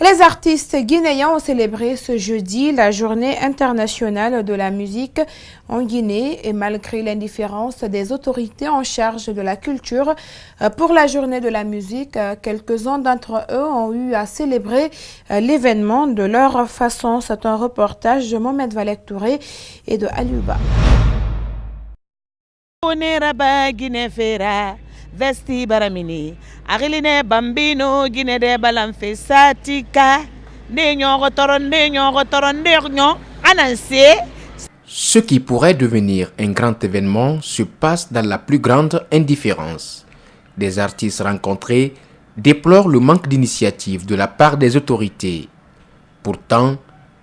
Les artistes guinéens ont célébré ce jeudi la journée internationale de la musique en Guinée et malgré l'indifférence des autorités en charge de la culture pour la journée de la musique, quelques-uns d'entre eux ont eu à célébrer l'événement de leur façon. C'est un reportage de Mohamed Valek Touré et de Aliouba. Vesti baramini agiline bambino guine de balanfe satika Ce qui pourrait devenir un grand événement se passe dans la plus grande indifférence. Des artistes rencontrés déplorent le manque d'initiative de la part des autorités. Pourtant,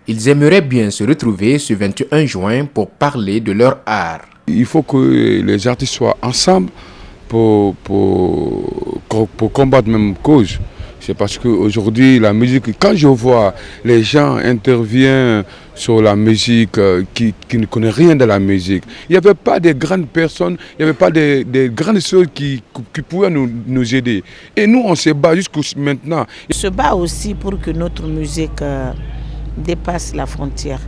ils aimeraient bien se retrouver ce 21 juin pour parler de leur art. Il faut que les artistes soient ensemble pour combattre même cause. C'est parce qu'aujourd'hui, la musique, quand je vois les gens interviennent sur la musique, qui ne connaissent rien de la musique, il n'y avait pas de grandes personnes, il n'y avait pas de grandes choses qui pouvaient nous aider. Et nous, on se bat jusqu'à maintenant. On se bat aussi pour que notre musique dépasse la frontière.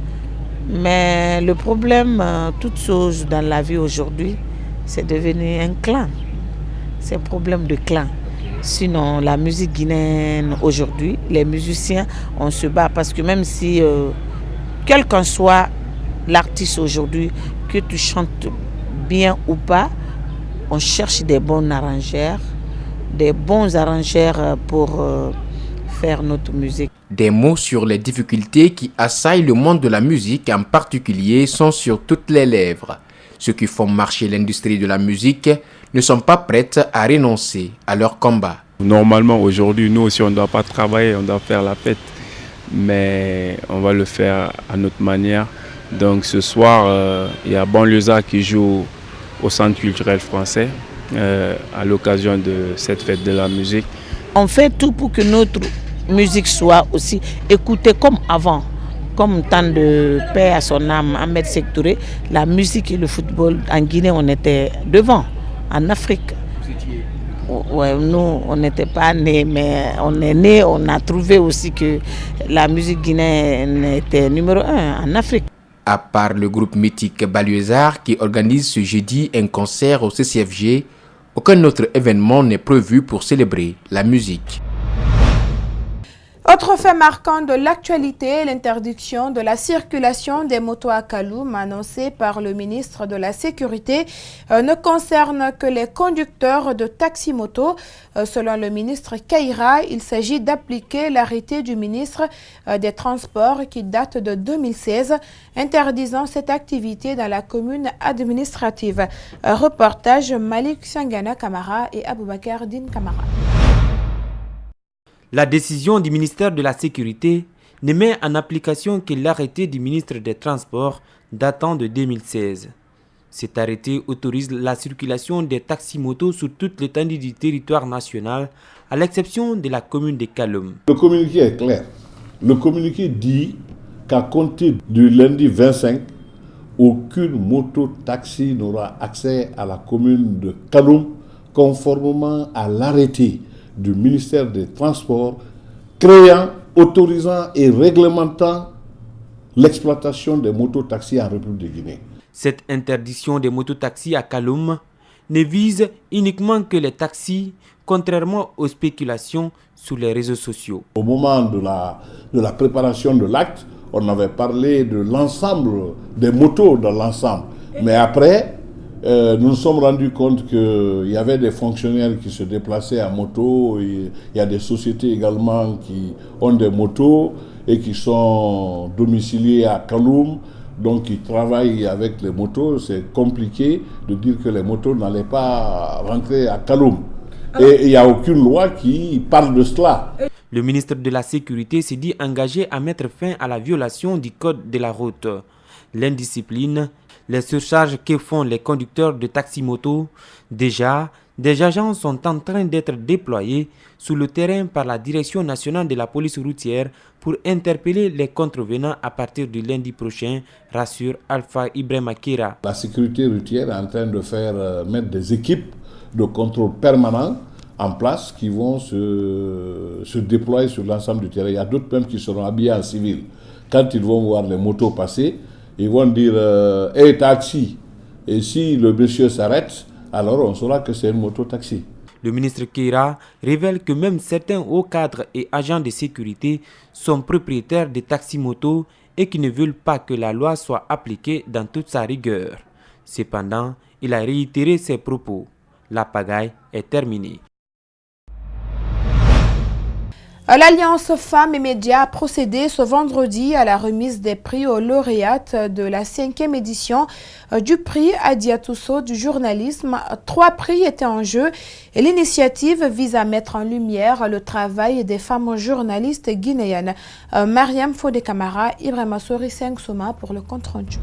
Mais le problème, toute chose dans la vie aujourd'hui, c'est devenu un clan. C'est un problème de clan. Sinon, la musique guinéenne aujourd'hui, les musiciens, on se bat parce que même si, quel qu'en soit l'artiste aujourd'hui, que tu chantes bien ou pas, on cherche des bons arrangeurs pour faire notre musique. Des mots sur les difficultés qui assaillent le monde de la musique en particulier sont sur toutes les lèvres. Ceux qui font marcher l'industrie de la musique ne sont pas prêts à renoncer à leur combat. Normalement, aujourd'hui, nous aussi, on ne doit pas travailler, on doit faire la fête. Mais on va le faire à notre manière. Donc ce soir, il y a Banlieusard qui joue au Centre culturel français à l'occasion de cette fête de la musique. On fait tout pour que notre musique soit aussi écoutée comme avant. Comme tant de paix à son âme, Ahmed Sékou Touré, la musique et le football en Guinée, on était devant. En Afrique, ouais, nous, on n'était pas nés, mais on est nés, on a trouvé aussi que la musique guinéenne était numéro 1 en Afrique. À part le groupe mythique Banlieusard qui organise ce jeudi un concert au CCFG, aucun autre événement n'est prévu pour célébrer la musique. Autre fait marquant de l'actualité, l'interdiction de la circulation des motos à Kaloum annoncée par le ministre de la Sécurité ne concerne que les conducteurs de taxi-moto. Selon le ministre Kaira, il s'agit d'appliquer l'arrêté du ministre des Transports qui date de 2016, interdisant cette activité dans la commune administrative. Reportage Malik Sangana Kamara et Aboubakar Din Kamara. La décision du ministère de la Sécurité ne met en application que l'arrêté du ministre des Transports datant de 2016. Cet arrêté autorise la circulation des taxis-motos sur toute l'étendue du territoire national, à l'exception de la commune de Kaloum. Le communiqué est clair. Le communiqué dit qu'à compter du lundi 25, aucune moto-taxi n'aura accès à la commune de Kaloum, conformément à l'arrêté du ministère des Transports créant, autorisant et réglementant l'exploitation des mototaxis en République de Guinée. Cette interdiction des mototaxis à Kaloum ne vise uniquement que les taxis, contrairement aux spéculations sur les réseaux sociaux. Au moment de la préparation de l'acte, on avait parlé de l'ensemble des motos dans l'ensemble. Mais après, nous nous sommes rendus compte qu'il y avait des fonctionnaires qui se déplaçaient à moto. Il y a des sociétés également qui ont des motos et qui sont domiciliées à Kaloum. Donc qui travaillent avec les motos. C'est compliqué de dire que les motos n'allaient pas rentrer à Kaloum. Et il n'y a aucune loi qui parle de cela. Le ministre de la Sécurité s'est dit engagé à mettre fin à la violation du code de la route. L'indiscipline, les surcharges que font les conducteurs de taxi-moto. Déjà, des agents sont en train d'être déployés sur le terrain par la Direction nationale de la police routière pour interpeller les contrevenants à partir du lundi prochain, rassure Alpha Ibrahim Akira. La sécurité routière est en train de faire mettre des équipes de contrôle permanent en place qui vont se déployer sur l'ensemble du terrain. Il y a d'autres même qui seront habillés en civil. Quand ils vont voir les motos passer, ils vont dire « Hey, taxi !» Et si le monsieur s'arrête, alors on saura que c'est une moto-taxi. Le ministre Keïra révèle que même certains hauts cadres et agents de sécurité sont propriétaires de taxis-motos et qui ne veulent pas que la loi soit appliquée dans toute sa rigueur. Cependant, il a réitéré ses propos. La pagaille est terminée. L'Alliance Femmes et Médias a procédé ce vendredi à la remise des prix aux lauréates de la 5e édition du prix Adiatousso du journalisme. 3 prix étaient en jeu et l'initiative vise à mettre en lumière le travail des femmes journalistes guinéennes. Mariam Fodé Camara, Ibrahima Sori Soma pour le compte rendu.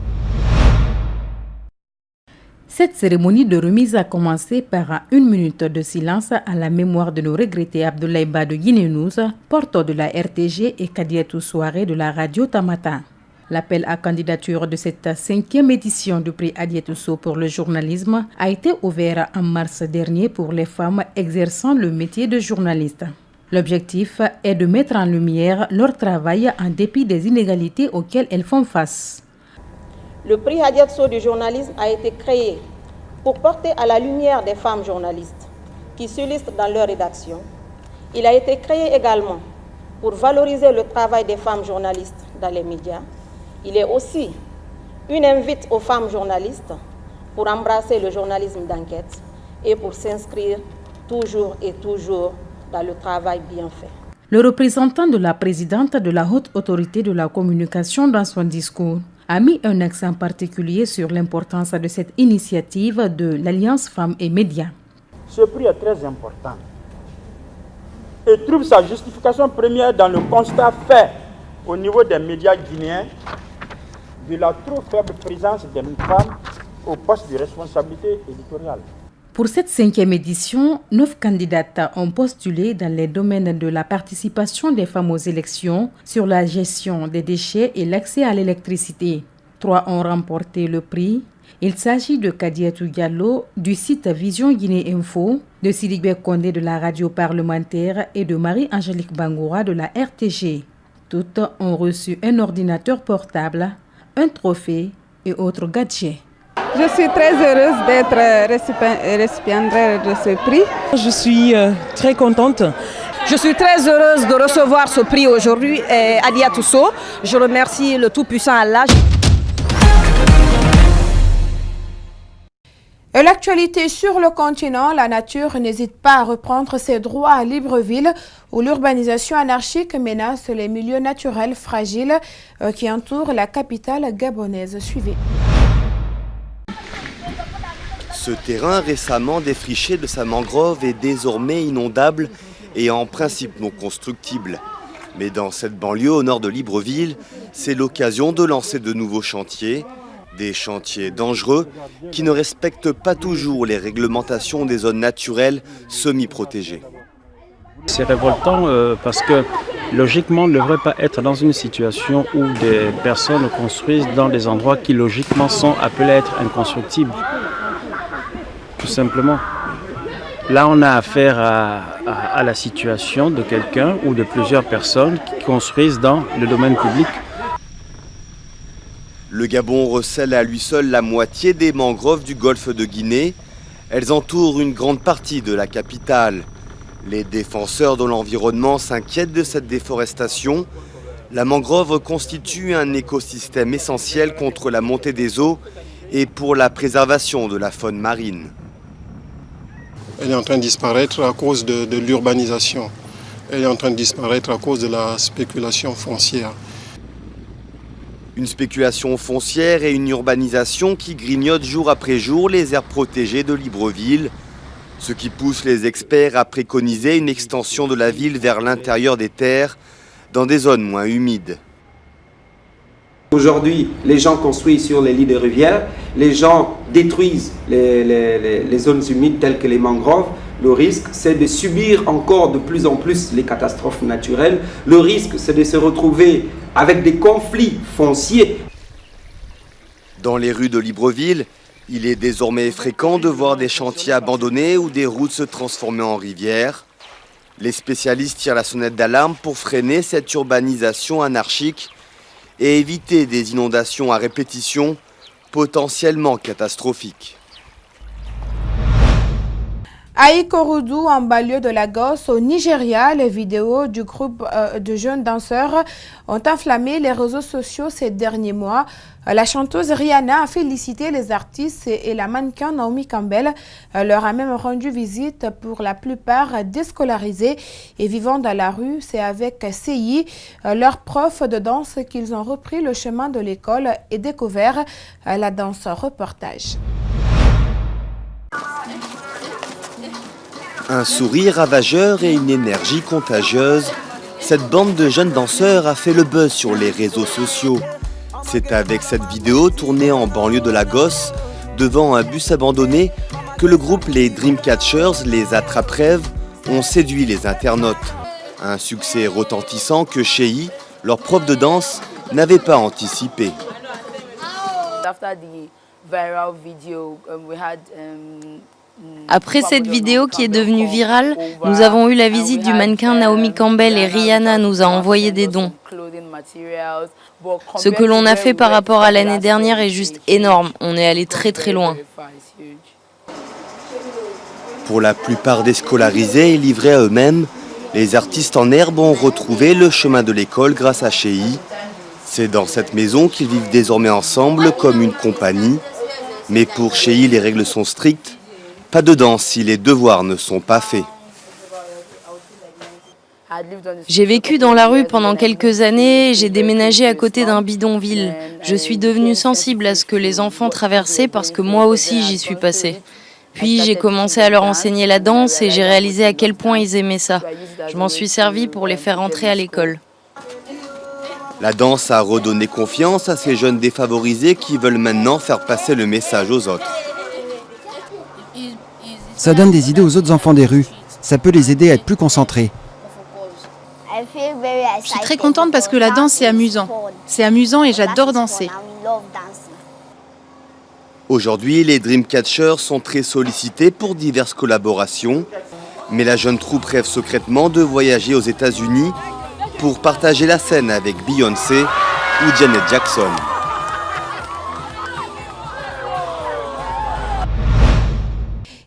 Cette cérémonie de remise a commencé par 1 minute de silence à la mémoire de nos regrettés Abdoulaye Ba de Guinée News, porteur de la RTG, et Kadiatou Souaré de la radio Tamata. L'appel à candidature de cette 5e édition du prix Adiatousso pour le journalisme a été ouvert en mars dernier pour les femmes exerçant le métier de journaliste. L'objectif est de mettre en lumière leur travail en dépit des inégalités auxquelles elles font face. Le prix Adiatousso du journalisme a été créé pour porter à la lumière des femmes journalistes qui s'illustrent dans leur rédaction. Il a été créé également pour valoriser le travail des femmes journalistes dans les médias. Il est aussi une invite aux femmes journalistes pour embrasser le journalisme d'enquête et pour s'inscrire toujours et toujours dans le travail bien fait. Le représentant de la présidente de la Haute Autorité de la Communication dans son discours a mis un accent particulier sur l'importance de cette initiative de l'Alliance Femmes et Médias. Ce prix est très important et trouve sa justification première dans le constat fait au niveau des médias guinéens de la trop faible présence des femmes au poste de responsabilité éditoriale. Pour cette 5e édition, 9 candidates ont postulé dans les domaines de la participation des femmes aux élections, sur la gestion des déchets et l'accès à l'électricité. 3 ont remporté le prix. Il s'agit de Kadiatou Diallo du site Vision Guinée Info, de Sidibé Kondé de la radio parlementaire et de Marie-Angélique Bangoura de la RTG. Toutes ont reçu un ordinateur portable, un trophée et autres gadgets. Je suis très heureuse d'être récipiendaire de ce prix. Je suis très contente. Je suis très heureuse de recevoir ce prix aujourd'hui à Adiatousso. Je remercie le Tout-Puissant Allah. Et l'actualité sur le continent, la nature n'hésite pas à reprendre ses droits à Libreville, où l'urbanisation anarchique menace les milieux naturels fragiles qui entourent la capitale gabonaise. Suivez. Ce terrain récemment défriché de sa mangrove est désormais inondable et en principe non constructible. Mais dans cette banlieue au nord de Libreville, c'est l'occasion de lancer de nouveaux chantiers. Des chantiers dangereux qui ne respectent pas toujours les réglementations des zones naturelles semi-protégées. C'est révoltant parce que logiquement on ne devrait pas être dans une situation où des personnes construisent dans des endroits qui logiquement sont appelés à être inconstructibles. Tout simplement. Là, on a affaire à la situation de quelqu'un ou de plusieurs personnes qui construisent dans le domaine public. Le Gabon recèle à lui seul la moitié des mangroves du golfe de Guinée. Elles entourent une grande partie de la capitale. Les défenseurs de l'environnement s'inquiètent de cette déforestation. La mangrove constitue un écosystème essentiel contre la montée des eaux et pour la préservation de la faune marine. Elle est en train de disparaître à cause de l'urbanisation. Elle est en train de disparaître à cause de la spéculation foncière. Une spéculation foncière et une urbanisation qui grignotent jour après jour les aires protégées de Libreville, ce qui pousse les experts à préconiser une extension de la ville vers l'intérieur des terres, dans des zones moins humides. Aujourd'hui, les gens construisent sur les lits de rivières, les gens détruisent les zones humides telles que les mangroves. Le risque, c'est de subir encore de plus en plus les catastrophes naturelles. Le risque, c'est de se retrouver avec des conflits fonciers. Dans les rues de Libreville, Il est désormais fréquent de voir des chantiers abandonnés ou des routes se transformer en rivières. Les spécialistes tirent la sonnette d'alarme pour freiner cette urbanisation anarchique et éviter des inondations à répétition potentiellement catastrophiques. À Ikorodu, en banlieue de Lagos, au Nigeria, les vidéos du groupe de jeunes danseurs ont enflammé les réseaux sociaux ces derniers mois. La chanteuse Rihanna a félicité les artistes et la mannequin Naomi Campbell leur a même rendu visite, pour la plupart déscolarisés et vivant dans la rue. C'est avec CI, leur prof de danse, qu'ils ont repris le chemin de l'école et découvert la danse. Reportage. Un sourire ravageur et une énergie contagieuse, cette bande de jeunes danseurs a fait le buzz sur les réseaux sociaux. C'est avec cette vidéo tournée en banlieue de Lagos, devant un bus abandonné, que le groupe les Dreamcatchers, les attrape-rêves, ont séduit les internautes. Un succès retentissant que Sheyi, leur prof de danse, n'avait pas anticipé. Après cette vidéo qui est devenue virale, nous avons eu la visite du mannequin Naomi Campbell et Rihanna nous a envoyé des dons. Ce que l'on a fait par rapport à l'année dernière est juste énorme. On est allé très très loin. Pour la plupart des scolarisés et livrés à eux-mêmes, les artistes en herbe ont retrouvé le chemin de l'école grâce à Sheyi. C'est dans cette maison qu'ils vivent désormais ensemble comme une compagnie. Mais pour Sheyi, les règles sont strictes. Pas de danse si les devoirs ne sont pas faits. J'ai vécu dans la rue pendant quelques années, j'ai déménagé à côté d'un bidonville. Je suis devenue sensible à ce que les enfants traversaient parce que moi aussi j'y suis passée. Puis j'ai commencé à leur enseigner la danse et j'ai réalisé à quel point ils aimaient ça. Je m'en suis servi pour les faire entrer à l'école. La danse a redonné confiance à ces jeunes défavorisés qui veulent maintenant faire passer le message aux autres. Ça donne des idées aux autres enfants des rues. Ça peut les aider à être plus concentrés. Je suis très contente parce que la danse, c'est amusant. C'est amusant et j'adore danser. Aujourd'hui, les Dreamcatchers sont très sollicités pour diverses collaborations. Mais la jeune troupe rêve secrètement de voyager aux États-Unis pour partager la scène avec Beyoncé ou Janet Jackson.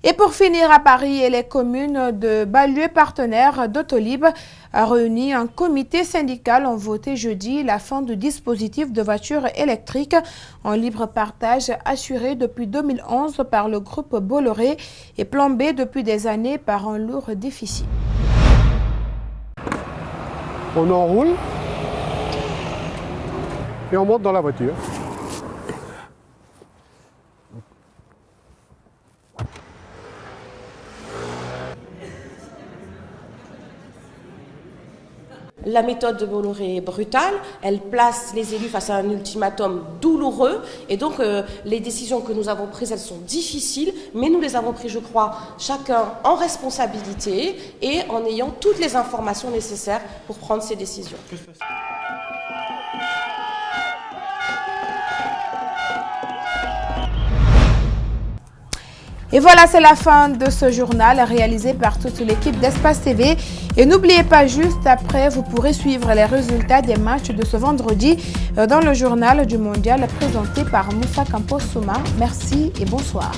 Et pour finir, à Paris, et les communes de banlieue partenaires d'Autolib a réuni un comité syndical ont voté jeudi la fin du dispositif de voitures électriques en libre partage assuré depuis 2011 par le groupe Bolloré et plombé depuis des années par un lourd déficit. On enroule et on monte dans la voiture. La méthode de Bolloré est brutale, elle place les élus face à un ultimatum douloureux et donc les décisions que nous avons prises, elles sont difficiles, mais nous les avons prises, je crois, chacun en responsabilité et en ayant toutes les informations nécessaires pour prendre ces décisions. Et voilà, c'est la fin de ce journal réalisé par toute l'équipe d'Espace TV. Et n'oubliez pas, juste après, vous pourrez suivre les résultats des matchs de ce vendredi dans le journal du Mondial présenté par Moussa Campos Souma. Merci et bonsoir.